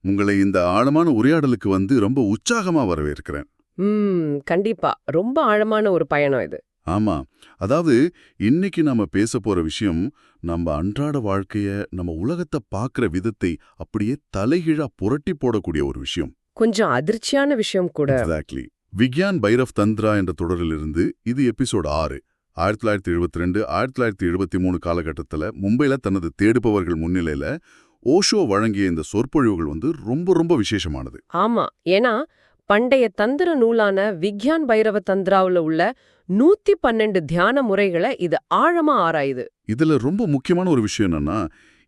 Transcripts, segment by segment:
உங்களை இந்த ஆழமான உரையாடலுக்கு ரொம்ப உற்சாகமா வரவேற்கிறேன். கண்டிப்பா. ரொம்ப ஆழமான ஒரு பயணம் இது. ஆமா. அதாவது இன்னைக்கு நாம பேச போற விஷயம், நம்ம அன்றாட வாழ்க்கைய, நம்ம உலகத்தை பார்க்கிற விதத்தை அப்படியே தலைகீழா புரட்டி போடக்கூடிய ஒரு விஷயம். கொஞ்சம் அதிர்ச்சியான விஷயம் கூட. எக்ஸாக்ட்லி. விக்யான் பைரவ் தந்த்ரா என்ற தொடரிலிருந்து இது எபிசோட் 6. 1972, 1973 காலகட்டத்தில் மும்பைல தனது தேடுபவர்கள் முன்னிலையில ஓஷோ வழங்கிய இந்த சொற்பொழிவுகள் ரொம்ப ரொம்ப விசேஷமானது. ஆமா, ஏன்னா பண்டைய தந்திர நூலான விக்யான் பைரவ தந்திராவுல உள்ள 112 தியான முறைகளை இது ஆழமா ஆராயுது. இதுல ரொம்ப முக்கியமான ஒரு விஷயம் என்னன்னா,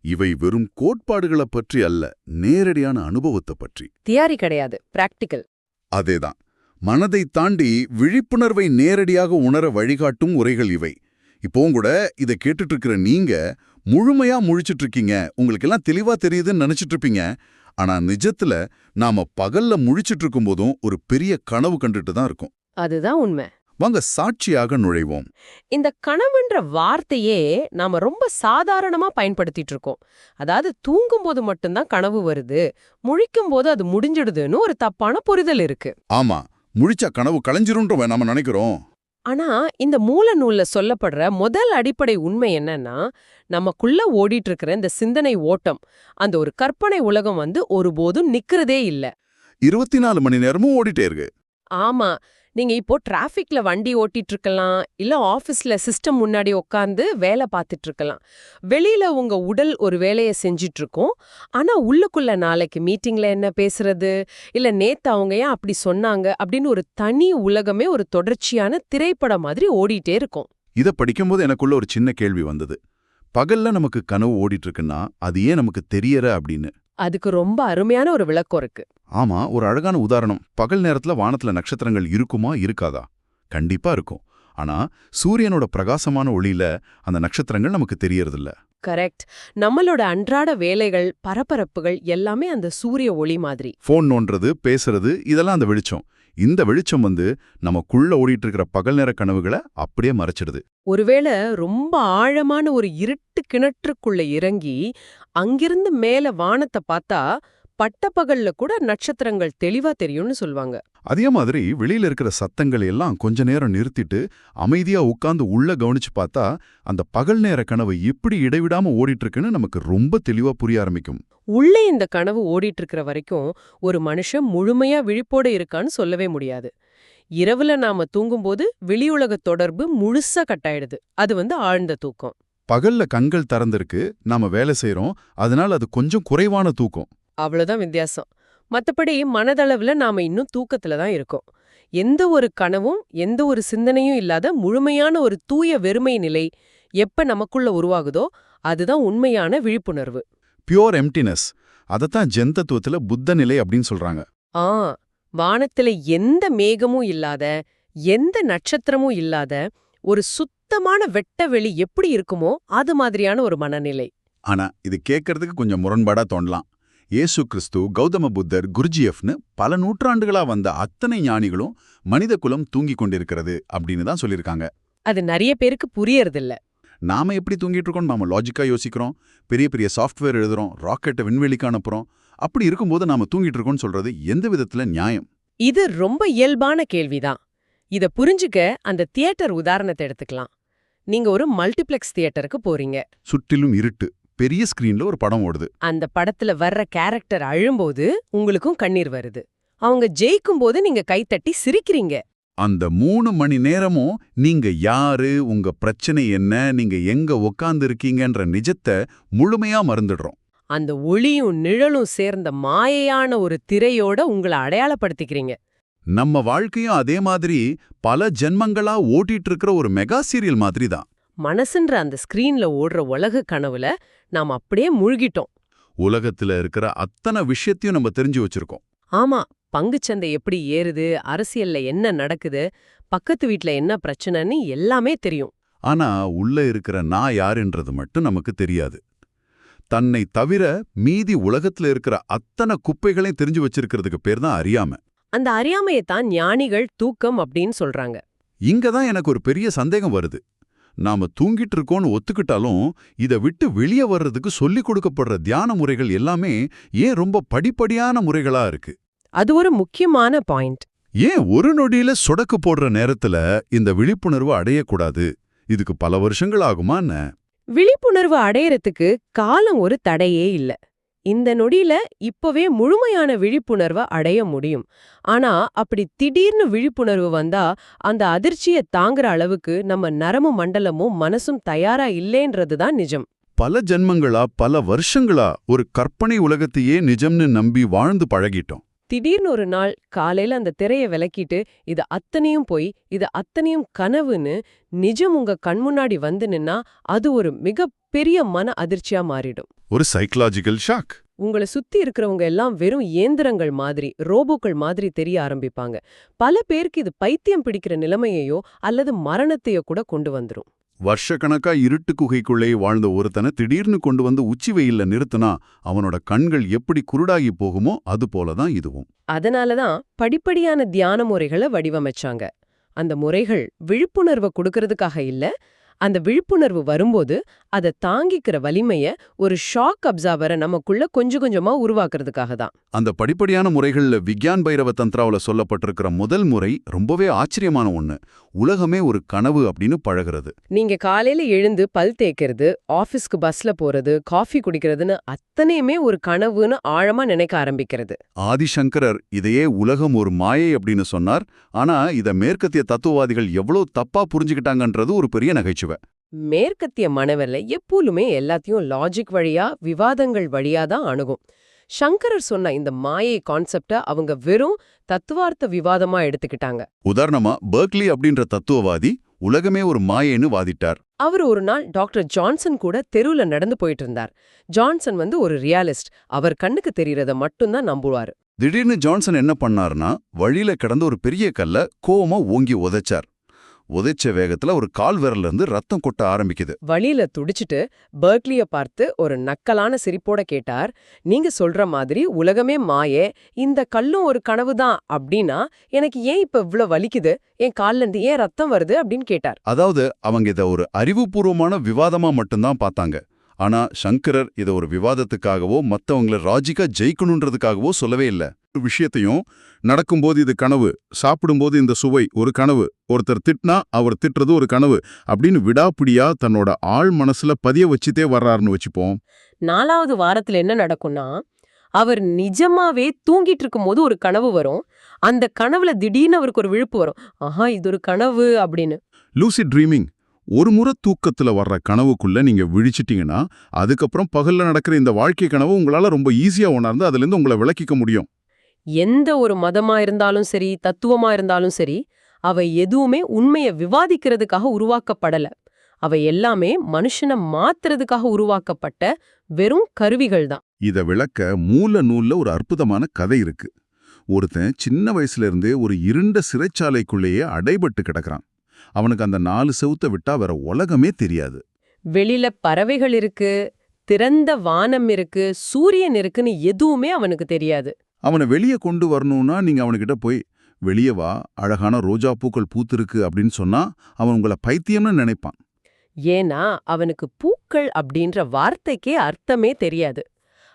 இவை வெறும் கோட்பாடுகளை பற்றி அல்ல, நேரடியான அனுபவத்தை பற்றி. தியரி கிடையாது, பிராக்டிக்கல். அதேதான். மனதை தாண்டி விழிப்புணர்வை நேரடியாக உணர வழிகாட்டும் உரைகள் இவை. இப்போவும் கூட இதை கேட்டுட்டு இருக்கிற நீங்க முழுமையா முழிச்சிட்டு இருக்கீங்க, உங்களுக்கெல்லாம் தெளிவா தெரியுதுன்னு நினைச்சிட்டு இருப்பீங்க. ஆனா நிஜத்துல நாம பகல்ல முழிச்சிட்டு இருக்கும் போதும் ஒரு பெரிய கனவு கண்டுட்டு தான் இருக்கும். அதுதான் உண்மை. வாங்க சாட்சியாக நுழைவோம். இந்த கனவுன்ற வார்த்தையே நாம ரொம்ப சாதாரணமா பயன்படுத்திட்டு இருக்கோம். அதாவது தூங்கும்போது மட்டும்தான் கனவு வருது, முழிக்கும் போது அது முடிஞ்சிடுதுன்னு ஒரு தப்பான புரிதல் இருக்கு. ஆமா, முழிச்சா கனவு களைஞ்சிரும்ன்ற நாம நினைக்கிறோம். ஆனா இந்த மூல நூல்ல சொல்லப்படுற முதல் அடிப்படை உண்மை என்னன்னா, நமக்குள்ள ஓடிட்டு இருக்கிற இந்த சிந்தனை ஓட்டம், அந்த ஒரு கற்பனை உலகம் ஒருபோதும் நிக்கிறதே இல்ல. 24 மணி நேரமும் ஓடிட்டே இருக்கு. ஆமா, நீங்க இப்போ டிராஃபிக்ல வண்டி ஓட்டிட்டு இருக்கலாம், இல்ல ஆபீஸ்ல சிஸ்டம் முன்னாடி உட்கார்ந்து வேலை பார்த்துட்டு இருக்கலாம். வெளியில உங்க உடல் ஒரு வேலையை செஞ்சிட்டு இருக்கும். ஆனா உள்ளுக்குள்ள நாளைக்கு மீட்டிங்ல என்ன பேசுறது, இல்ல நேத்து அவங்க ஏன் அப்படி சொன்னாங்க அப்படின்னு ஒரு தனி உலகமே ஒரு தொடர்ச்சியான திரைப்படம் மாதிரி ஓடிட்டே இருக்கும். இத படிக்கும்போது எனக்குள்ள ஒரு சின்ன கேள்வி வந்தது. பகல்ல நமக்கு கனவு ஓடிட்டு இருக்குன்னா அது ஏன் நமக்கு தெரியற அப்படின்னு. அதுக்கு ரொம்ப அருமையான ஒரு விளக்கம் இருக்கு. ஆமா, ஒரு அழகான உதாரணம். பகல் நேரத்துல வானத்துல நட்சத்திரங்கள் இருக்குமா இருக்காதா? கண்டிப்பா இருக்கும். ஆனா சூரியனோட பிரகாசமான ஒளியில அந்த நட்சத்திரங்கள் நமக்கு தெரியறதில்ல. கரெக்ட். நம்மளோட அன்றாட வேலைகள், பரபரப்புகள் எல்லாமே அந்த சூரிய ஒளி மாதிரி. போன் நோன்றது, பேசுறது, இதெல்லாம் அந்த வெளிச்சம். இந்த வெளிச்சம் நமக்குள்ள ஓடிட்டு இருக்கிற பகல் நேர கனவுகளை அப்படியே மறைச்சிடுது. ஒருவேளை ரொம்ப ஆழமான ஒரு இருட்டு கிணற்றுக்குள்ள இறங்கி அங்கிருந்து மேல வானத்தை பார்த்தா பட்டப்பகல்ல கூட நட்சத்திரங்கள் தெளிவா தெரியும்னு சொல்வாங்க. அதே மாதிரி வெளியில இருக்கிற சத்தங்கள் எல்லாம் கொஞ்ச நேரம் நிறுத்திட்டு அமைதியா உட்கார்ந்து உள்ள கவனிச்சு பார்த்தா அந்த பகல் நேர கனவு எப்படி இடைவிடாம ஓடிட்டு இருக்குன்னு நமக்கு ரொம்ப தெளிவா புரிய ஆரம்பிக்கும். உள்ளே இந்த கனவு ஓடிட்டு இருக்கிற வரைக்கும் ஒரு மனுஷன் முழுமையா விழிப்போட இருக்கான்னு சொல்லவே முடியாது. இரவுல நாம தூங்கும்போது வெளியுலக தொடர்பு முழுசா கட்டாயிடுது. அது ஆழ்ந்த தூக்கம். பகல்ல கண்கள் திறந்திருக்கு, நாம வேலை செய்யறோம், அதனால அது கொஞ்சம் குறைவான தூக்கம். அவ்வளவுதான் வித்தியாசம். மத்தபடி மனதளவுல நாம இன்னும் தூக்கத்துல தான் இருக்கோம். எந்த ஒரு கனவும் எந்த ஒரு சிந்தனையும் இல்லாத முழுமையான ஒரு தூய வெறுமை நிலை எப்ப நமக்குள்ள உருவாகுதோ அதுதான் உண்மையான விழிப்புணர்வு. Pure emptiness. அதத்தான் ஜென் தத்துவத்துல புத்த நிலை அப்படின்னு சொல்றாங்க. வானத்துல எந்த மேகமும் இல்லாத, எந்த நட்சத்திரமும் இல்லாத ஒரு சுத்தமான வெட்ட வெளி எப்படி இருக்குமோ அது மாதிரியான ஒரு மனநிலை. ஆனா இது கேட்கறதுக்கு கொஞ்சம் முரண்பாடா தோணலாம். இயேசு கிறிஸ்து, கௌதம புத்தர், குருஜிஎஃப்னு பல நூற்றாண்டுகளா வந்த அத்தனை ஞானிகளும் மனித குலம் தூங்கி கொண்டிருக்கிறது அப்படின்னு தான் சொல்லியிருக்காங்க. அது நிறைய பேருக்கு புரியறதில்ல. நாம எப்படி தூங்கிட்டு இருக்கோம் நாம லாஜிக்கா யோசிக்கிறோம், பெரிய பெரிய சாஃப்ட்வேர் எழுதுறோம், ராக்கெட்டை விண்வெளிக்கு அனுப்புறோம். அப்படி இருக்கும்போது நாம தூங்கிட்டு இருக்கோம்னு சொல்றது எந்த விதத்துல நியாயம்? இது ரொம்ப இயல்பான கேள்விதான். இத புரிஞ்சுக்க அந்த தியேட்டர் உதாரணத்தை எடுத்துக்கலாம். நீங்க ஒரு மல்டிப்ளெக்ஸ் தியேட்டருக்கு போறீங்க. சுற்றிலும் இருட்டு, பெரிய ஸ்கிரீன்ல ஒரு படம் ஓடுது. அந்த படத்துல வர்ற கேரக்டர் அழும்போது உங்களுக்கும் கண்ணீர் வருது. அவங்க ஜெயிக்கும் போது நீங்க கைத்தட்டி சிரிக்கிறீங்க. அந்த 3 மணி நேரமும் நீங்க யாரு, உங்க பிரச்சனை என்ன, நீங்க எங்க உக்காந்து இருக்கீங்கன்ற நிஜத்தை முழுமையா மறந்துடுறோம். அந்த ஒளியும் நிழலும் சேர்ந்த மாயையான ஒரு திரையோட உங்களை அடையாளப்படுத்திக்கிறீங்க. நம்ம வாழ்க்கையும் அதே மாதிரி பல ஜென்மங்களா ஓட்டிட்டு இருக்கிற ஒரு மெகா சீரியல் மாதிரி தான். மனசுன்ற அந்த ஸ்கிரீன்ல ஓடுற உலக கனவுல நாம் அப்படியே மூழ்கிட்டோம். உலகத்துல இருக்கிற அத்தனை விஷயத்தையும் நம்ம தெரிஞ்சு வச்சிருக்கோம். ஆமா, பங்குச்சந்தை எப்படி ஏறுது, அரசியல்ல என்ன நடக்குது, பக்கத்து வீட்ல என்ன பிரச்சனைன்னு எல்லாமே தெரியும். ஆனா உள்ள இருக்கிற நான் யாருன்றது மட்டும் நமக்கு தெரியாது. தன்னை தவிர மீதி உலகத்துல இருக்கிற அத்தனை குப்பைகளையும் தெரிஞ்சு வச்சிருக்கிறதுக்கு பேர் தான் அறியாம. அந்த அறியாமையத்தான் ஞானிகள் தூக்கம் அப்படின்னு சொல்றாங்க. இங்கதான் எனக்கு ஒரு பெரிய சந்தேகம் வருது. நாம தூங்கிட்டு இருக்கோம்னு ஒத்துக்கிட்டாலும் இதை விட்டு வெளியே வர்றதுக்கு சொல்லிக் கொடுக்கப்படுற தியான முறைகள் எல்லாமே ஏன் ரொம்ப படிப்படியான முறைகளா இருக்கு? அது ஒரு முக்கியமான பாயிண்ட். ஏன் ஒரு நொடியில சொடக்கு போடுற நேரத்துல இந்த விழிப்புணர்வு அடையக்கூடாது? இதுக்கு பல வருஷங்கள் ஆகுமா என்ன? விழிப்புணர்வு அடையறதுக்கு காலம் ஒரு தடையே இல்ல. இந்த நொடியில இப்பவே முழுமையான விழிப்புணர்வை அடைய முடியும். ஆனா அப்படி திடீர்னு விழிப்புணர்வு வந்தா அந்த அதிர்ச்சியை தாங்குற அளவுக்கு நம்ம நரம்பு மண்டலமும் மனசும் தயாரா இல்லேன்றதுதான் நிஜம். பல ஜென்மங்களா பல வருஷங்களா ஒரு கற்பனை உலகத்தையே நிஜம்னு நம்பி வாழ்ந்து பழகிட்டோம். திடீர்னு ஒரு நாள் காலையில அந்த திரையை விலக்கிட்டு இது அத்தனையும் போய் இது அத்தனையும் கனவுன்னு நிஜம் உங்க கண் முன்னாடி வந்து நின்னா அது ஒரு மிக பெரிய மன அதிர்ச்சியா மாறிடும். ஒரு சைக்கலாஜிக்கல் ஷாக். உங்களை சுத்தி இருக்கிறவங்க எல்லாம் வெறும் இயந்திரங்கள் மாதிரி, ரோபோக்கள் மாதிரி தெரிய ஆரம்பிப்பாங்க. பல பேருக்கு இது பைத்தியம் பிடிக்கிற நிலைமையையோ அல்லது மரணத்தையோ கூட கொண்டு வந்துரும். வருஷக்கணக்கா இருட்டு குகைக்குள்ளே வாழ்ந்த ஒருத்தனை திடீர்னு கொண்டு வந்து உச்சி வெயில்ல நிறுத்தினா அவனோட கண்கள் எப்படி குருடாகி போகுமோ அது போலதான் இதுவும். அதனாலதான் படிப்படியான தியான முறைகளை வடிவமைச்சாங்க. அந்த முறைகள் விழிப்புணர்வை கொடுக்கறதுக்காக இல்ல, அந்த விழிப்புணர்வு வரும்போது அதை தாங்கிக்கிற வலிமைய ஒரு ஷாக் அப்சார்பரை நமக்குள்ள கொஞ்சம் கொஞ்சமா உருவாக்குறதுக்காக தான். அந்த படிப்படியான முறைகள்ல விக்யான் பைரவ தந்திராவுல சொல்லப்பட்டிருக்கிற முதல் முறை ரொம்பவே ஆச்சரியமான ஒண்ணு. உலகமே ஒரு கனவு அப்படின்னு பழகிறது. நீங்க காலையில எழுந்து பல் தேய்க்கிறது, ஆபீஸ்க்கு பஸ்ல போறது, காஃபி குடிக்கிறதுன்னு அத்தனையுமே ஒரு கனவுன்னு ஆழமா நினைக்க ஆரம்பிக்கிறது. ஆதிசங்கரர் இதையே உலகம் ஒரு மாயை அப்படின்னு சொன்னார். ஆனா இத மேற்கத்திய தத்துவவாதிகள் எவ்வளவு தப்பா புரிஞ்சுக்கிட்டாங்கன்றது ஒரு பெரிய நகைச்சுவை. மேற்கத்திய மனவெல்ல எப்போலுமே எல்லாத்தையும் லாஜிக் வழியா, விவாதங்கள் வழியா தான் அணுகும். சங்கரர் சொன்ன இந்த மாயை கான்செப்ட அவங்க வெறும் தத்துவார்த்த விவாதமா எடுத்துக்கிட்டாங்க. உதாரணமா பெர்க்லி அப்படின்ற தத்துவவாதி உலகமே ஒரு மாயைன்னு வாதிட்டார். அவர் ஒரு நாள் டாக்டர் ஜான்சன் கூட தெருவுல நடந்து போயிட்டு இருந்தார். ஜான்சன் ஒரு ரியாலிஸ்ட். அவர் கண்ணுக்கு தெரியறத மட்டும்தான் நம்புவாரு. திடீர்னு ஜான்சன் என்ன பண்ணாருன்னா வழியில கிடந்த ஒரு பெரிய கல்ல கோவமா ஓங்கி உதைச்சார். உதைச்ச வேகத்துல ஒரு கால் விரல்ல இருந்து ரத்தம் கொட்ட ஆரம்பிக்குது. வழியில துடிச்சிட்டு பெர்க்லிய பார்த்து ஒரு நக்கலான சிரிப்போட கேட்டார், நீங்க சொல்ற மாதிரி உலகமே மாயே, இந்த கல்லும் ஒரு கனவுதான் அப்படின்னா எனக்கு ஏன் இப்ப இவ்ளோ வலிக்குது, என் கால்ல இருந்து ஏன் ரத்தம் வருது அப்படின்னு கேட்டார். அதாவது அவங்க இத ஒரு அறிவுபூர்வமான விவாதமா மட்டும்தான் பார்த்தாங்க. ஆனா சங்கரர் இத ஒரு விவாதத்துக்காகவோ மத்தவங்கள ராஜிக்கா ஜெயிக்கணுன்றதுக்காகவோ சொல்லவே இல்ல. விஷயத்தையும் நடக்கும்போது இது கனவு, சாப்பிடும்போது இந்த சுவை ஒரு கனவு, ஒருத்தர் திட்டினா அவர் திட்டுறது ஒரு கனவு அப்படின்னு விடாப்பிடியா தன்னோட ஆழ் மனசுல பதிய வச்சுட்டே வர்றாருன்னு வச்சுப்போம். 4வது வாரத்துல என்ன நடக்கும்னா, அவர் நிஜமாவே தூங்கிட்டு இருக்கும்போது ஒரு கனவு வரும். அந்த கனவுல திடீர்னு அவருக்கு ஒரு விழிப்பு வரும். ஆஹா, இது ஒரு கனவு அப்படின்னு. Lucid dreaming. ஒரு முறை தூக்கத்துல வர்ற கனவுக்குள்ள நீங்க விழிச்சிட்டீங்கன்னா அதுக்கப்புறம் பகல்ல நடக்கிற இந்த வாழ்க்கை கனவு உங்களால ரொம்ப ஈஸியா உணர்ந்து அதுல இருந்து உங்களை விலக்கிக்க முடியும். எந்த ஒரு மதமா இருந்தாலும் சரி, தத்துவமா இருந்தாலும் சரி, அவை எதுவுமே உண்மையை விவாதிக்கிறதுக்காக உருவாக்கப்படல. அவை எல்லாமே மனுஷனை மாத்துறதுக்காக உருவாக்கப்பட்ட வெறும் கருவிகள் தான். இத விளக்க மூல நூல்ல ஒரு அற்புதமான கதை இருக்கு. ஒருத்தன் சின்ன வயசுல இருந்தே ஒரு இருண்ட சிறைச்சாலைக்குள்ளேயே அடைபட்டு கிடக்குறான். அவனுக்கு அந்த 4 செவுத்த விட்டா வேற உலகமே தெரியாது. வெளியில பறவைகள் இருக்கு, திறந்த வானம் இருக்கு, சூரியன் இருக்குன்னு எதுவுமே அவனுக்கு தெரியாது. அவனை வெளியே கொண்டு வரணும்னா நீங்க அவனுக்கிட்ட போய் வெளியே வா, அழகான ரோஜா பூக்கள் பூத்திருக்கு அப்படின்னு சொன்னா அவன் உங்களை பைத்தியம்னு நினைப்பான். ஏன்னா அவனுக்கு பூக்கள் அப்படின்ற வார்த்தைக்கே அர்த்தமே தெரியாது.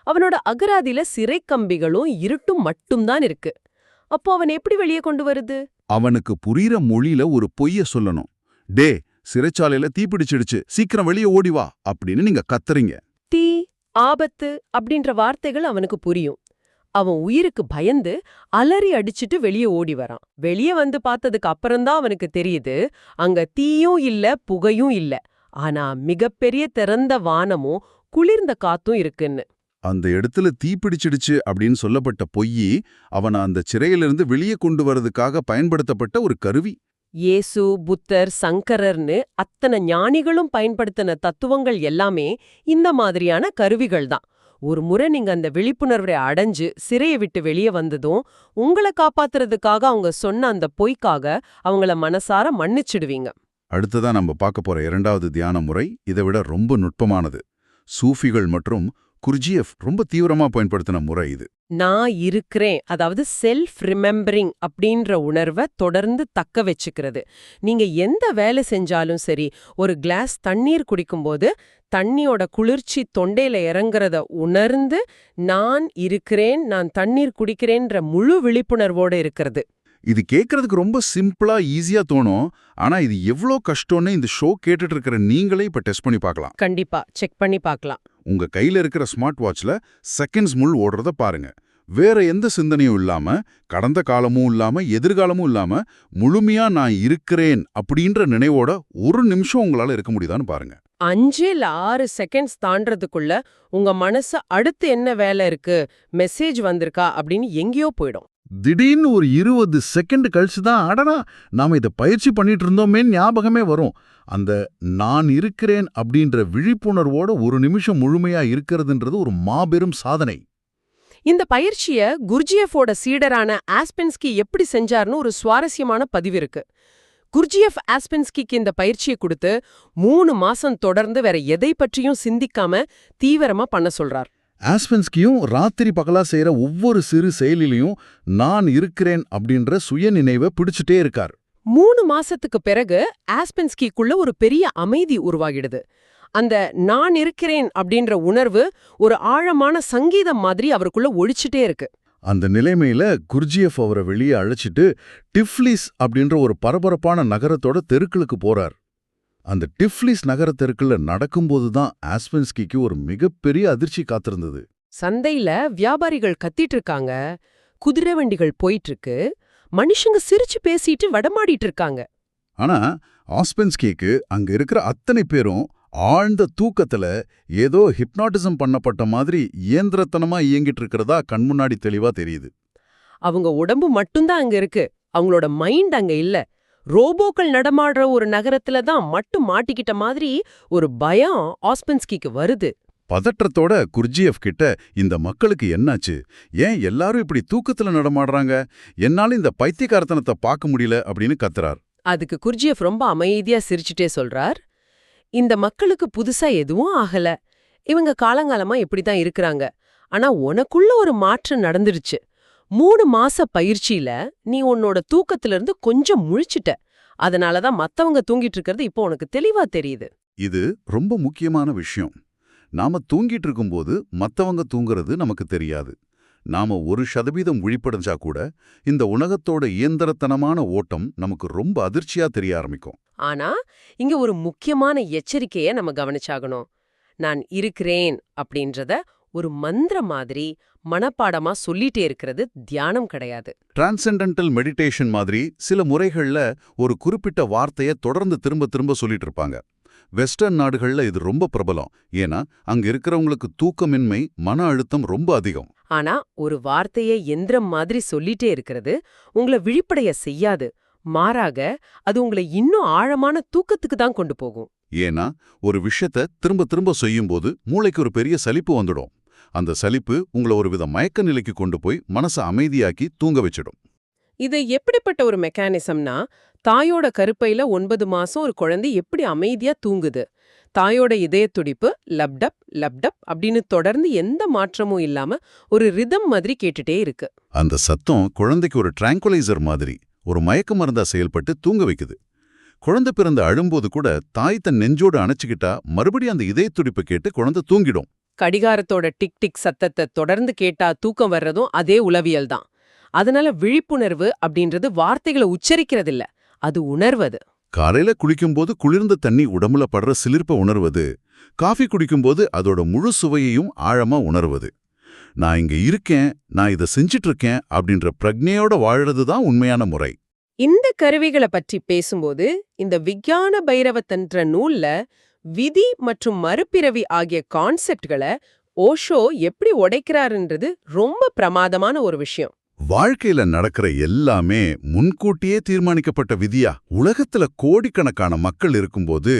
அவனோட அகராதியில சிறை கம்பிகளும் இருட்டும் மட்டும்தான் இருக்கு. அப்போ அவன் எப்படி வெளியே கொண்டு வருது? அவனுக்கு புரியுற மொழியில ஒரு பொய்ய சொல்லணும். டே, சிறைச்சாலையில தீ பிடிச்சிடுச்சு, சீக்கிரம் வெளியே ஓடி வா அப்படின்னு நீங்க கத்துறீங்க. தீ, ஆபத்து அப்படின்ற வார்த்தைகள் அவனுக்கு புரியும். அவன் உயிருக்கு பயந்து அலறி அடிச்சிட்டு வெளியே ஓடி வரான். வெளியே வந்து பார்த்ததுக்கு அப்புறம்தான் அவனுக்கு தெரியுது, அங்க தீயும் இல்ல, புகையும் இல்ல. ஆனா மிகப்பெரிய திறந்த வானமும் குளிர்ந்த காத்தும் இருக்குன்னு. அந்த இடத்துல தீ பிடிச்சிடுச்சு அப்படின்னு சொல்லப்பட்ட பொய்யி அவனை அந்த சிறையிலிருந்து வெளியே கொண்டு வரதுக்காக பயன்படுத்தப்பட்ட ஒரு கருவி. இயேசு, புத்தர், சங்கரர்னு அத்தனை ஞானிகளும் பயன்படுத்தின தத்துவங்கள் எல்லாமே இந்த மாதிரியான கருவிகள் தான். ஒரு முறை நீங்க அந்த விழிப்புணர்வை அடைஞ்சு சிறையை விட்டு வெளியே வந்ததும் உங்களை காப்பாத்துறதுக்காக அவங்க சொன்ன அந்த பொய்க்காக அவங்கள மனசார மன்னிச்சிடுவீங்க. அடுத்ததான் நம்ம பார்க்க போற 2வது தியான முறை இதை விட ரொம்ப நுட்பமானது. சூஃபிகள் மற்றும் குர்ஜியஃப் ரொம்ப தீவிரமா பயன்படுத்தின முறை இது. நான் இருக்கிறேன், அதாவது செல்ஃப் ரிமெம்பரிங் அப்படின்ற உணர்வை தொடர்ந்து தக்க வச்சுக்கிறது. நீங்க எந்த வேலை செஞ்சாலும் சரி, ஒரு கிளாஸ் தண்ணீர் குடிக்கும்போது தண்ணியோட குளிர்ச்சி தொண்டையில இறங்குறத உணர்ந்து நான் இருக்கிறேன், நான் தண்ணீர் குடிக்கிறேன்ற முழு விழிப்புணர்வோட இருக்கிறது. இது கேட்கறதுக்கு ரொம்ப சிம்பிளா ஈஸியா தோணும். ஆனா இது எவ்ளோ கஷ்டம்னு இந்த ஷோ கேட்டுட்டு இருக்கிற நீங்களே இப்ப டெஸ்ட் பண்ணி பார்க்கலாம். கண்டிப்பா செக் பண்ணி பார்க்கலாம். உங்க கையில இருக்கிற ஸ்மார்ட் வாட்ச்ல செகண்ட்ஸ் முள் ஓடுறத பாருங்க. வேற எந்த சிந்தனையும் இல்லாம, கடந்த காலமும் இல்லாம, எதிர்காலமும் இல்லாம, முழுமையா நான் இருக்கிறேன் அப்படின்ற நினைவோட ஒரு நிமிஷம் உங்களால இருக்க முடியுதான்னு பாருங்க. 5 இல்ல 6 செகண்ட்ஸ் தாண்டறதுக்குள்ள உங்க மனசு அடுத்து என்ன வேலை இருக்கு, மெசேஜ் வந்திருக்கா அப்படின்னு எங்கேயோ போயிடும். திடீர்னு ஒரு 20 செகண்ட் கழிச்சு தான் அடடா நாம இதை பயிற்சி பண்ணிட்டு இருந்தோமே ஞாபகமே வரும். அந்த நான் இருக்கிறேன் அப்படின்ற விழிப்புணர்வோட ஒரு நிமிஷம் முழுமையா இருக்கிறதுன்றது ஒரு மாபெரும் சாதனை. இந்த பயிற்சிய குர்ஜியஃபோட சீடரான ஆஸ்பென்ஸ்கி எப்படி செஞ்சார்னு ஒரு சுவாரஸ்யமான பதிவு இருக்கு. குர்ஜியஃப் ஆஸ்பென்ஸ்கிக்கு இந்த பயிற்சியை கொடுத்து 3 மாசம் தொடர்ந்து வேற எதை பற்றியும் சிந்திக்காம தீவிரமா பண்ண சொல்றார். ஆஸ்பென்ஸ்கியும் ராத்திரி பகலா செய்யற ஒவ்வொரு சிறு செயலிலையும் நான் இருக்கிறேன் அப்படின்ற சுய நினைவை பிடிச்சிட்டே இருக்கார். 3 மாசத்துக்கு பிறகு ஆஸ்பென்ஸ்கிக்குள்ள ஒரு பெரிய அமைதி உருவாகிடுது. அந்த நான் இருக்கிறேன் அப்படின்ற உணர்வு ஒரு ஆழமான சங்கீதம் மாதிரி அவருக்குள்ள ஒழிச்சிட்டே இருக்கு. அந்த நிலைமையில குர்ஜியஃப் அவரை வெளியே அழைச்சிட்டு டிஃப்லிஸ் அப்படின்ற ஒரு பரபரப்பான நகரத்தோட தெருக்களுக்கு போறார். அந்த டிஃப்லிஸ் நகர தெருக்குள்ள நடக்கும்போது தான் ஆஸ்பென்ஸ்கிக்கு ஒரு மிகப்பெரிய அதிர்ச்சி காத்திருந்தது. சந்தையில வியாபாரிகள் கத்திட்டு இருக்காங்க, குதிரை வண்டிகள் போயிட்டு இருக்கு, மனுஷங்க சிரிச்சு பேசிட்டு வடமாடிட்டு இருக்காங்க. ஆனா ஆஸ்பென்ஸ்கிக்கு அங்க இருக்கிற அத்தனை பேரும் ஆழ்ந்த தூக்கத்துல ஏதோ ஹிப்னாட்டிசம் பண்ணப்பட்ட மாதிரி இயந்திரத்தனமா இயங்கிட்டு இருக்கிறதா கண்முன்னாடி தெளிவா தெரியுது. அவங்க உடம்பு மட்டும்தான் அங்க இருக்கு, அவங்களோட மைண்ட் அங்க இல்ல. ரோபோக்கள் நடமாடுற ஒரு நகரத்துல தான் மட்டும் மாட்டிக்கிட்ட மாதிரி ஒரு பயம் ஆஸ்பென்ஸ்கிக்கு வருது. பதற்றத்தோட குர்ஜியஃப் கிட்ட இந்த மக்களுக்கு என்னாச்சு, ஏன் எல்லாரும் இப்படி தூக்கத்துல நடமாடுறாங்க, என்னால இந்த பைத்தியக்காரத்தனத்தை பார்க்க முடியல அப்படின்னு கத்துறார். அதுக்கு குர்ஜியஃப் ரொம்ப அமைதியா சிரிச்சுட்டே சொல்றார், இந்த மக்களுக்கு புதுசா எதுவும் ஆகல, இவங்க காலங்காலமா இப்படிதான் இருக்கிறாங்க. ஆனா உனக்குள்ள ஒரு மாற்றம் நடந்துடுச்சு. 3 மாச பயிற்சியில நீ உன்னோட தூக்கத்துல இருந்து கொஞ்சம் முழிச்சிட்ட. அதனாலதான் மத்தவங்க தூங்கிட்டு இருக்கிறது இப்போ உனக்கு தெளிவா தெரியுது. இது ரொம்ப முக்கியமான விஷயம். நாம தூங்கிட்டு இருக்கும்போது மத்தவங்க தூங்குறது நமக்கு தெரியாது. நாம 1% விழிப்படைஞ்சா கூட இந்த உலகத்தோட இயந்திரத்தனமான ஓட்டம் நமக்கு ரொம்ப அதிர்ச்சியா தெரிய ஆரம்பிக்கும். ஆனா இங்க ஒரு முக்கியமான எச்சரிக்கைய நம்ம கவனிச்சாகணும். நான் இருக்கிறேன் அப்படின்றத ஒரு மந்திர மாதிரி மனப்பாடமா சொல்லிட்டே இருக்கிறது தியானம் கிடையாது. டிரான்சென்டென்டல் மெடிடேஷன் மாதிரி சில முறைகள்ல ஒரு குறிப்பிட்ட வார்த்தையை தொடர்ந்து திரும்ப திரும்ப சொல்லிட்டு இருப்பாங்க. வெஸ்டர்ன் நாடுகள்ல இது ரொம்ப பிரபலம். ஏன்னா அங்க இருக்கிறவங்களுக்கு தூக்கமின்மை, மன அழுத்தம் ரொம்ப அதிகம். ஆனா ஒரு வார்த்தையை எந்திரம் மாதிரி சொல்லிட்டே இருக்கிறது உங்களை விழிப்படைய செய்யாது. மாறாக அது உங்களை இன்னும் ஆழமான தூக்கத்துக்கு தான் கொண்டு போகும். ஏன்னா ஒரு விஷயத்த திரும்ப திரும்ப செய்யும்போது மூளைக்கு ஒரு பெரிய சலிப்பு வந்துடும். அந்த சலிப்பு உங்களை ஒரு வித மயக்க நிலைக்கு கொண்டு போய் மனசை அமைதியாக்கி தூங்க வச்சிடும். இது எப்படிப்பட்ட ஒரு மெக்கானிசம்னா, தாயோட கருப்பையில 9 மாசம் ஒரு குழந்தை எப்படி அமைதியா தூங்குது. தாயோட இதய துடிப்பு லப்டப் லப்டப் அப்படின்னு தொடர்ந்து எந்த மாற்றமும் இல்லாம ஒரு ரிதம் மாதிரி கேட்டுட்டே இருக்கு. அந்த சத்தம் குழந்தைக்கு ஒரு டிராங்குலைசர் மாதிரி, ஒரு மயக்க மருந்தா செயல்பட்டு தூங்க வைக்குது. குழந்தை பிறந்து அழும்போது கூட தாய் தன் நெஞ்சோடு அணைச்சுக்கிட்டா மறுபடியும் அந்த இதய துடிப்பு கேட்டு குழந்தை தூங்கிடும். கடிகாரத்தோட டிக் டிக் சத்தத்தை தொடர்ந்து கேட்டா தூக்கம் வர்றதும் அதே உளவியல் தான். அதனால விழிப்புணர்வு அப்படின்றது வார்த்தைகளை உச்சரிக்கிறதில்ல, அது உணர்வது. காலையில குளிக்கும்போது குளிர்ந்த தண்ணி உடம்புல படுற சிலிர்ப்ப உணர்வது, காஃபி குடிக்கும்போது அதோட முழு சுவையையும் ஆழமா உணர்வது. நான் இங்க இருக்கேன், நான் இதை செஞ்சிட்டு இருக்கேன் அப்படின்ற பிரக்ஞையோட வாழறது தான் உண்மையான முறை. இந்த கருவிகளை பற்றி பேசும்போது இந்த விஞ்ஞான பைரவத்தன்ற நூல்ல விதி மற்றும் மறுபிறவி ஆகிய கான்செப்ட்களை ஓஷோ எப்படி உடைக்கிறாருன்றது ரொம்ப பிரமாதமான ஒரு விஷயம். வாழ்க்கையில நடக்கிற எல்லாமே முன்கூட்டியே தீர்மானிக்கப்பட்ட விதியா? உலகத்துல கோடிக்கணக்கான மக்கள் இருக்கும்போது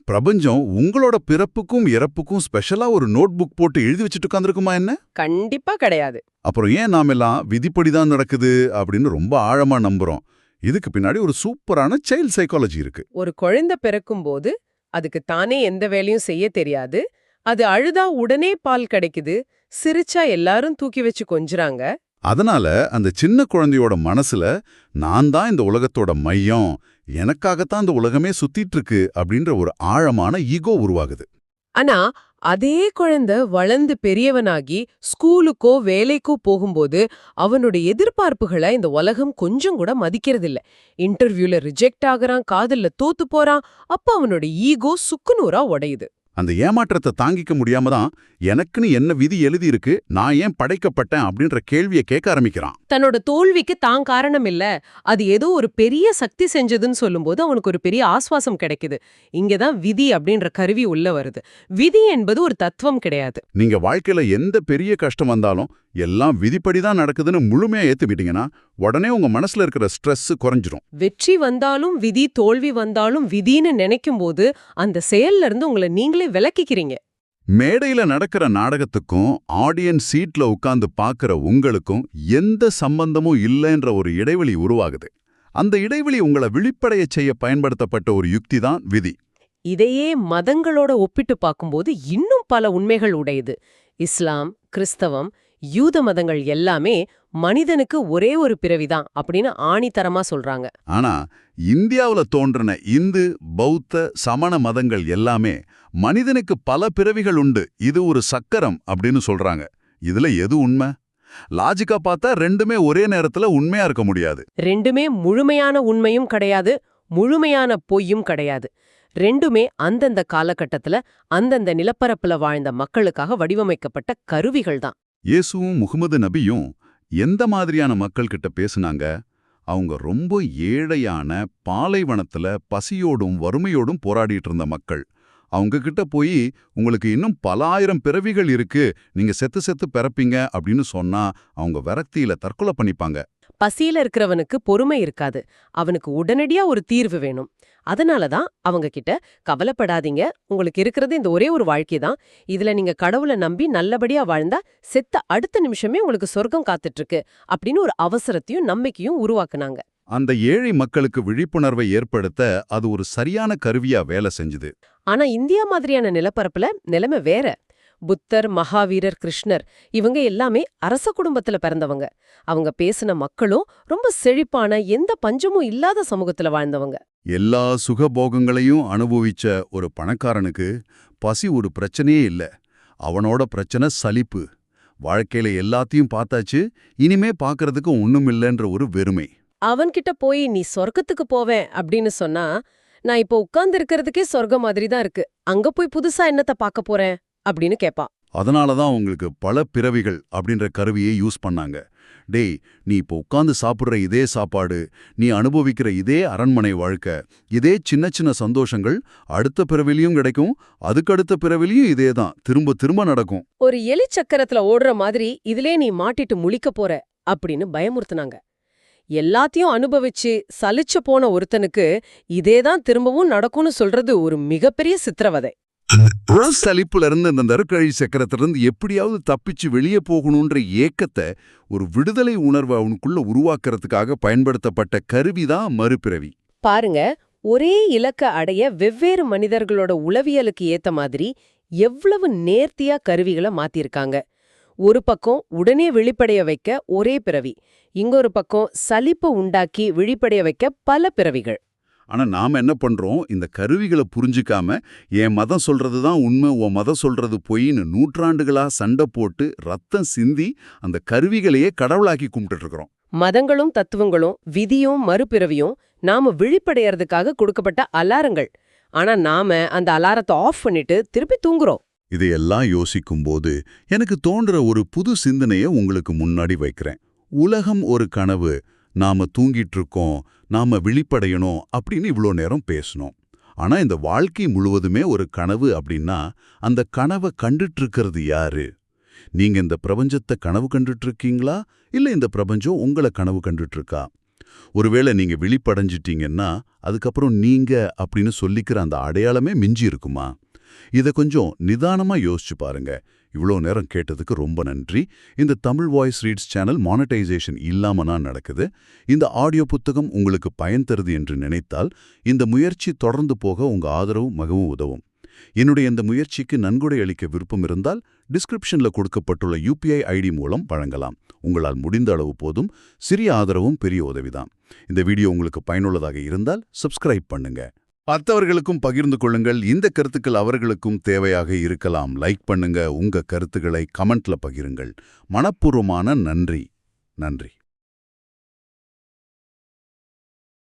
பிரபஞ்சம் உங்களோட பிறப்புக்கும் இறப்புக்கும் ஸ்பெஷலா ஒரு நோட் புக் போட்டு எழுதி வச்சுட்டு உட்காந்துருக்குமா என்ன? கண்டிப்பா கிடையாது. அப்புறம் ஏன் நாமெல்லாம் விதிப்படிதான் நடக்குது அப்படின்னு ரொம்ப ஆழமா நம்புறோம்? இதுக்கு பின்னாடி ஒரு சூப்பரான சைல்ட் சைக்காலஜி இருக்கு. ஒரு குழந்தை பிறக்கும்போது அதுக்கு தானே எந்த வேலையும் செய்ய தெரியாது. அது அழுதா உடனே பால் கிடைக்குது, சிரிச்சா எல்லாரும் தூக்கி வச்சு கொஞ்சுறாங்க. அதனால அந்த சின்ன குழந்தையோட மனசுல நான் தான் இந்த உலகத்தோட மையம், எனக்காகத்தான் இந்த உலகமே சுத்திட்டு இருக்கு அப்படின்ற ஒரு ஆழமான ஈகோ உருவாகுது. ஆனா அதே குழந்தை வளர்ந்து பெரியவனாகி ஸ்கூலுக்கோ வேலைக்கோ போகும்போது அவனோட எதிர்பார்ப்புகளை இந்த உலகம் கொஞ்சம் கூட மதிக்கிறதில்ல. இன்டர்வியூல ரிஜெக்ட் ஆகுறான், காதல்ல தோத்து போறான். அப்ப அவனோட ஈகோ சுக்குநூறா உடையுது. அந்த ஏமாற்றத்தை தாங்கிக்க முடியாம தான் எனக்குன்னு என்ன விதி எழுதியிருக்கு, நான் ஏன் படைக்கப்பட்டேன் அப்படின்ற கேள்வியை கேட்க ஆரம்பிக்கிறான். தன்னோட தோல்விக்கு தான் காரணம் இல்ல, அது ஏதோ ஒரு பெரிய சக்தி செஞ்சதுன்னு சொல்லும்போது அவனுக்கு ஒரு பெரிய ஆஸ்வாசம் கிடைக்குது. இங்கதான் விதி அப்படின்ற கருவி உள்ள வருது. விதி என்பது ஒரு தத்துவம் கிடையாது. நீங்க வாழ்க்கையில எந்த பெரிய கஷ்டம் வந்தாலும் எல்லாம் விதிப்படிதான் நடக்குதுன்னு முழுமையா ஏத்துக்கிட்டீங்கன்னா உடனே உங்க மனசுல இருக்கிற ஸ்ட்ரெஸ் குறைஞ்சிரும். வெற்றி வந்தாலும் விதி, தோல்வி வந்தாலும் விதின்னு நினைக்கும் போது அந்த செயல்ல இருந்து உங்களை நீங்களே விலக்கிக்கிறீங்க. மேடையில நடக்கிற நாடகத்துக்கும் ஆடியன்ஸ் சீட்ல உட்கார்ந்து பார்க்கிற உங்களுக்கும் எந்த சம்பந்தமும் இல்லைன்ற ஒரு இடைவெளி உருவாகுது. அந்த இடைவெளி உங்களை விழிப்படைய செய்ய பயன்படுத்தப்பட்ட ஒரு யுக்தி தான் விதி. இதையே மதங்களோட ஒப்பிட்டு பார்க்கும்போது இன்னும் பல உண்மைகள் உடையுது. இஸ்லாம், கிறிஸ்தவம், யூத மதங்கள் எல்லாமே மனிதனுக்கு ஒரே ஒரு பிறவிதான் அப்படின்னு ஆணித்தரமா சொல்றாங்க. ஆனா இந்தியாவுல தோன்றின இந்து, பௌத்த, சமண மதங்கள் எல்லாமே மனிதனுக்கு பல பிறவிகள் உண்டு, இது ஒரு சக்கரம் அப்படின்னு சொல்றாங்க. இதுல எது உண்மை? லாஜிக்கா பார்த்தா ரெண்டுமே ஒரே நேரத்துல உண்மையா இருக்க முடியாது. ரெண்டுமே முழுமையான உண்மையும் கிடையாது, முழுமையான பொய்யும் கிடையாது. ரெண்டுமே அந்தந்த காலகட்டத்துல அந்தந்த நிலப்பரப்புல வாழ்ந்த மக்களுக்காக வடிவமைக்கப்பட்ட கருவிகள் தான். இயேசுவும் முகமது நபியும் எந்த மாதிரியான மக்கள் கிட்ட பேசுனாங்க? அவங்க ரொம்ப ஏழையான பாலைவனத்துல பசியோடும் வறுமையோடும் போராடிட்டு இருந்த மக்கள். அவங்க கிட்ட போய் உங்களுக்கு இன்னும் பல ஆயிரம் பிறவிகள் இருக்கு, நீங்க செத்து செத்து பிறப்பீங்க அப்படின்னு சொன்னா அவங்க விரக்தியில தற்கொலை பண்ணிப்பாங்க. பசியில இருக்கிறவனுக்கு பொறுமை இருக்காது, அவனுக்கு உடனடியா ஒரு தீர்வு வேணும். அதனாலதான் அவங்க கிட்ட கவலைப்படாதீங்க, உங்களுக்கு இருக்கிறது இந்த ஒரே ஒரு வாழ்க்கை தான், இதுல நீங்க கடவுளை நம்பி நல்லபடியா வாழ்ந்தா செத்த அடுத்த நிமிஷமே உங்களுக்கு சொர்க்கம் காத்துட்டு இருக்கு அப்படின்னு ஒரு அவசரத்தையும் நம்பிக்கையும் உருவாக்குனாங்க. அந்த ஏழை மக்களுக்கு விழிப்புணர்வை ஏற்படுத்த அது ஒரு சரியான கருவியா வேலை செஞ்சுது. ஆனா இந்தியா மாதிரியான நிலப்பரப்புல நிலைமை வேற. புத்தர், மகாவீரர், கிருஷ்ணர் இவங்க எல்லாமே அரச குடும்பத்துல பிறந்தவங்க. அவங்க பேசின மக்களும் ரொம்ப செழிப்பான, எந்த பஞ்சமும் இல்லாத சமூகத்துல வாழ்ந்தவங்க. எல்லா சுகபோகங்களையும் அனுபவிச்ச ஒரு பணக்காரனுக்கு பசி ஒரு பிரச்சனையே இல்ல. அவனோட பிரச்சனை சலிப்பு. வாழ்க்கையில எல்லாத்தையும் பார்த்தாச்சு, இனிமே பார்க்கறதுக்கு ஒண்ணும் இல்லைன்ற ஒரு வெறுமை. அவன்கிட்ட போய் நீ சொர்க்கத்துக்கு போவேன் அப்படின்னு சொன்னா, நான் இப்போ உட்கார்ந்து இருக்கிறதுக்கே சொர்க்கம் மாதிரி தான் இருக்கு, அங்க போய் புதுசா என்னத்த பார்க்க போறேன் அப்படின்னு கேட்பான். அதனாலதான் உங்களுக்கு பல பிறவிகள் அப்படின்ற கருவியை யூஸ் பண்ணாங்க. டேய், நீ இப்போ உட்கார்ந்து சாப்பிடுற இதே சாப்பாடு, நீ அனுபவிக்கிற இதே அரண்மனை வாழ்க்கை, இதே சின்ன சின்ன சந்தோஷங்கள் அடுத்த பிறவிலையும் கிடைக்கும், அதுக்கடுத்த பிறவிலையும் இதேதான் திரும்ப திரும்ப நடக்கும். ஒரு எலி சக்கரத்துல ஓடுற மாதிரி இதிலே நீ மாட்டிட்டு முழிக்க போற அப்படின்னு பயமுறுத்துனாங்க. எல்லாத்தையும் அனுபவிச்சு சலிச்சு போன ஒருத்தனுக்கு இதேதான் திரும்பவும் நடக்கும்னு சொல்றது ஒரு மிகப்பெரிய சித்திரவதை. சலிப்புல இருந்து அந்த நறுக்கழி சக்கரத்திலிருந்து எப்படியாவது தப்பிச்சு வெளியே போகணுன்ற ஏக்கத்தை, ஒரு விடுதலை உணர்வை அவனுக்குள்ள உருவாக்குறதுக்காக பயன்படுத்தப்பட்ட கருவிதான் மறுபிறவி. பாருங்க, ஒரே இலக்க அடைய வெவ்வேறு மனிதர்களோட உளவியலுக்கு ஏத்த மாதிரி எவ்வளவு நேர்த்தியா கருவிகளை மாத்திருக்காங்க. ஒரு பக்கம் உடனே விழிப்படைய வைக்க ஒரே பிறவி, இங்கொரு பக்கம் சலிப்பை உண்டாக்கி விழிப்படைய வைக்க பல பிறவிகள். ஆனா நாம என்ன பண்றோம், இந்த கருவிகளை புரிஞ்சுக்காம என் மதம் சொல்றதுதான் உண்மை, உன் மதம் சொல்றது பொய்ன்னு நூற்றாண்டுகளா சண்டை போட்டு ரத்தம் சிந்தி அந்த கருவிகளையே கடவுளாக்கி கும்பிட்டு இருக்கிறோம். மதங்களும் தத்துவங்களும் விதியும் மறுபிறவியும் நாம விழிப்படையறதுக்காக கொடுக்கப்பட்ட அலாரங்கள். ஆனா நாம அந்த அலாரத்தை ஆஃப் பண்ணிட்டு திருப்பி தூங்குறோம். இதையெல்லாம் யோசிக்கும்போது எனக்கு தோன்ற ஒரு புது சிந்தனையை உங்களுக்கு முன்னாடி வைக்கிறேன். உலகம் ஒரு கனவு, நாம தூங்கிட்டு இருக்கோம், நாம விழிப்படையணும் அப்படின்னு இவ்ளோ நேரம் பேசணும். ஆனா இந்த வாழ்க்கை முழுவதுமே ஒரு கனவு அப்படின்னா அந்த கனவை கண்டுட்டு இருக்கிறது யாரு? நீங்க இந்த பிரபஞ்சத்தை கனவு கண்டுட்டு இருக்கீங்களா, இல்ல இந்த பிரபஞ்சம் உங்களை கனவு கண்டுட்டு இருக்கா? ஒருவேளை நீங்க விழிப்படைஞ்சிட்டீங்கன்னா அதுக்கப்புறம் நீங்க அப்படின்னு சொல்லிக்கிற அந்த அடையாளமே மிஞ்சி இருக்குமா? இதை கொஞ்சம் நிதானமா யோசிச்சு பாருங்க. இவ்வளோ நேரம் கேட்டதுக்கு ரொம்ப நன்றி. இந்த தமிழ் வாய்ஸ் ரீட்ஸ் சேனல் மானிட்டைசேஷன் இல்லாமனா நடக்குது. இந்த ஆடியோ புத்தகம் உங்களுக்கு பயன் தருது என்று நினைத்தால் இந்த முயற்சி தொடர்ந்து போக உங்க ஆதரவு மிகவும் உதவும். என்னுடைய இந்த முயற்சிக்கு நன்கொடை அளிக்க விருப்பம் இருந்தால் டிஸ்கிரிப்ஷன்ல கொடுக்கப்பட்டுள்ள UPI ID மூலம் வழங்கலாம். உங்களால் முடிந்த அளவு போதும். சிறிய ஆதரவும் பெரிய உதவிதான். இந்த வீடியோ உங்களுக்கு பயனுள்ளதாக இருந்தால் சப்ஸ்கிரைப் பண்ணுங்க. மற்றவர்களுக்கும் பகிர்ந்து கொள்ளுங்கள். இந்த கருத்துக்கள் அவர்களுக்கும் தேவையாக இருக்கலாம். லைக் பண்ணுங்க. உங்க கருத்துக்களை கமெண்ட்ல பகிருங்கள். மனப்பூர்வமான நன்றி.